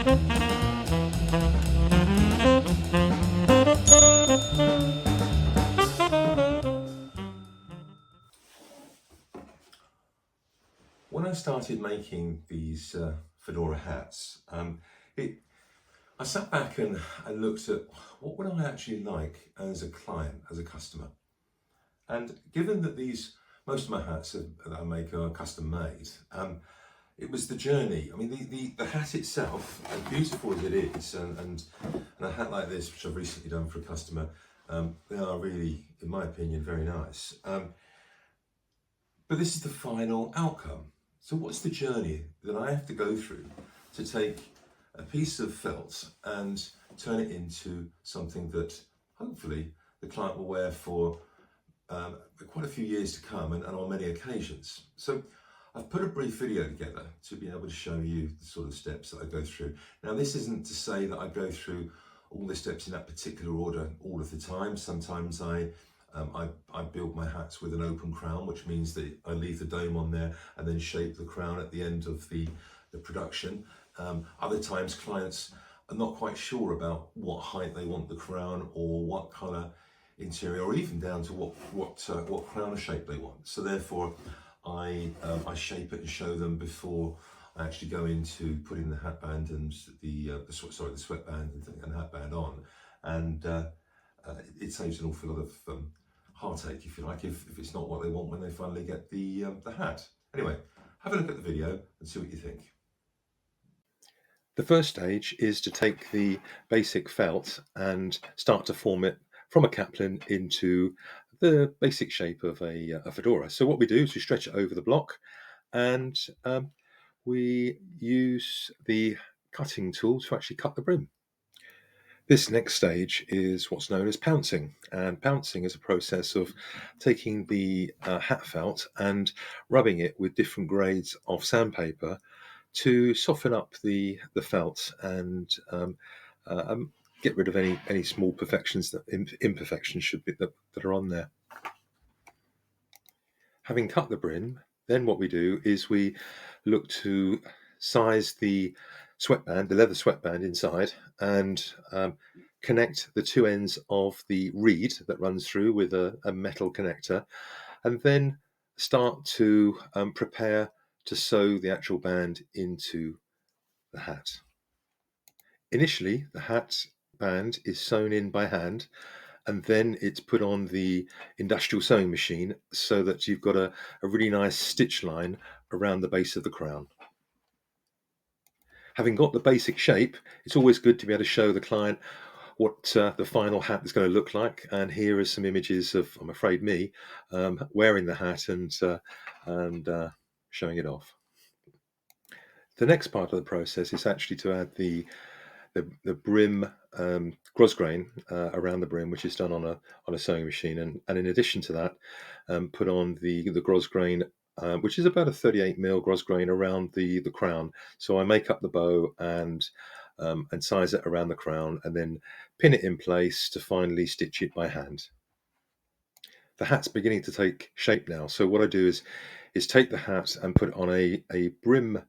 When I started making these fedora hats, I sat back and looked at what would I actually like as a client, as a customer. And given that most of my hats that I make are custom made, it was the journey. I mean, the hat itself, as beautiful as it is, and a hat like this, which I've recently done for a customer, they are really, in my opinion, very nice. But this is the final outcome. So what's the journey that I have to go through to take a piece of felt and turn it into something that hopefully the client will wear for quite a few years to come and on many occasions. So I've put a brief video together to be able to show you the sort of steps that I go through. Now, this isn't to say that I go through all the steps in that particular order all of the time. Sometimes I build my hats with an open crown, which means that I leave the dome on there and then shape the crown at the end of the production. Other times clients are not quite sure about what height they want the crown or what colour interior, or even down to what crown shape they want. So therefore I shape it and show them before I actually go into putting the hatband and the sweatband and hatband on, and it saves an awful lot of heartache, if you like, if it's not what they want when they finally get the hat. Anyway, have a look at the video and see what you think. The first stage is to take the basic felt and start to form it from a caplin into the basic shape of a fedora. So what we do is we stretch it over the block, and we use the cutting tool to actually cut the brim. This next stage is what's known as pouncing, and pouncing is a process of taking the hat felt and rubbing it with different grades of sandpaper to soften up the felt and get rid of any small imperfections should be that are on there. Having cut the brim, then what we do is we look to size the sweatband, the leather sweatband inside, and connect the two ends of the reed that runs through with a metal connector, and then start to prepare to sew the actual band into the hat. Initially, the hat band is sewn in by hand, and then it's put on the industrial sewing machine so that you've got a really nice stitch line around the base of the crown. Having got the basic shape, it's always good to be able to show the client what the final hat is going to look like. And here are some images of, I'm afraid, me wearing the hat and showing it off. The next part of the process is actually to add the brim grosgrain around the brim, which is done on a sewing machine, and in addition to that, put on the grosgrain, which is about a 38mm grosgrain around the crown. So I make up the bow and size it around the crown, and then pin it in place to finally stitch it by hand. The hat's beginning to take shape now, so what I do is take the hat and put it on a brim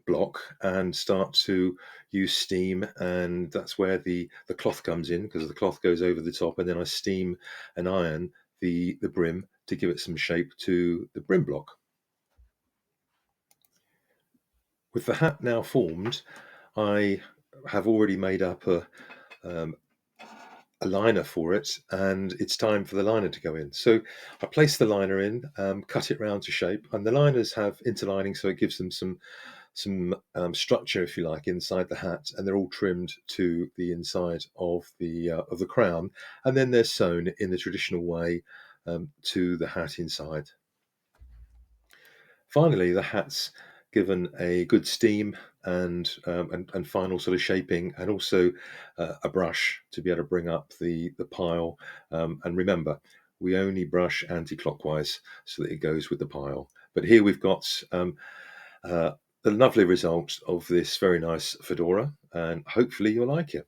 block and start to use steam, and that's where the cloth comes in, because the cloth goes over the top, and then I steam and iron the brim to give it some shape to the brim block. With the hat now formed, I have already made up a liner for it, and it's time for the liner to go in. So I place the liner in, cut it round to shape, and the liners have interlining, so it gives them some structure, if you like, inside the hat, and they're all trimmed to the inside of the crown, and then they're sewn in the traditional way to the hat inside. Finally, the hat's given a good steam and final sort of shaping, and also a brush to be able to bring up the pile. And remember, we only brush anti-clockwise so that it goes with the pile. But here we've got the lovely result of this very nice fedora, and hopefully you'll like it.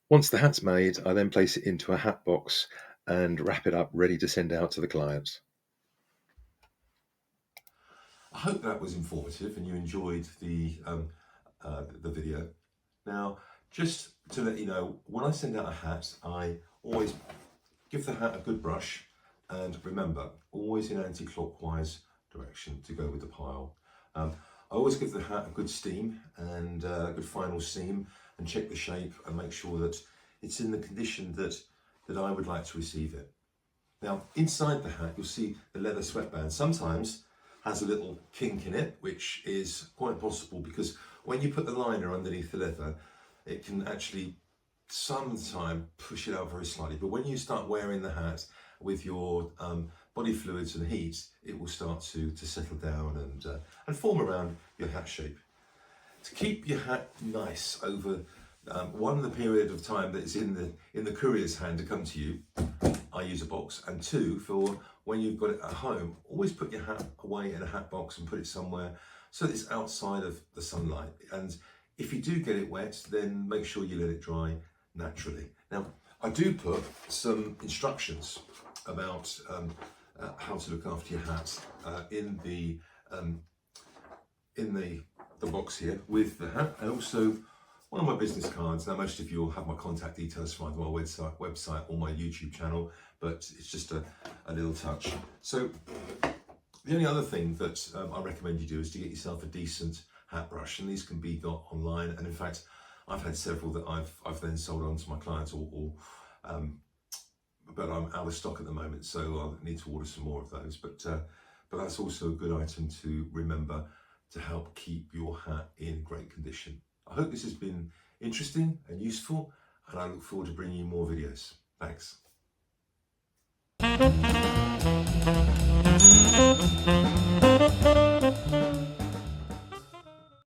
Once the hat's made, I then place it into a hat box and wrap it up, ready to send out to the client. I hope that was informative and you enjoyed the the video. Now, just to let you know, when I send out a hat, I always give the hat a good brush, and remember, always in anti-clockwise direction to go with the pile. I always give the hat a good steam and a good final seam, and check the shape and make sure that it's in the condition that I would like to receive it. Now, inside the hat, you'll see the leather sweatband sometimes has a little kink in it, which is quite possible because when you put the liner underneath the leather, it can actually sometimes push it out very slightly. But when you start wearing the hat with your body fluids and heat, it will start to settle down and form around your hat shape. To keep your hat nice over one, the period of time that it's in the courier's hand to come to you, I use a box, and two, for when you've got it at home, always put your hat away in a hat box and put it somewhere so that it's outside of the sunlight. And if you do get it wet, then make sure you let it dry naturally. Now, I do put some instructions about how to look after your hat in the box here with the hat, and also one of my business cards. Now, most of you will have my contact details from either my website or my YouTube channel, but it's just a little touch. So the only other thing that I recommend you do is to get yourself a decent hat brush, and these can be got online. And in fact, I've had several that I've then sold on to my clients, but I'm out of stock at the moment, so I'll need to order some more of those. But that's also a good item to remember to help keep your hat in great condition. I hope this has been interesting and useful, and I look forward to bringing you more videos. Thanks.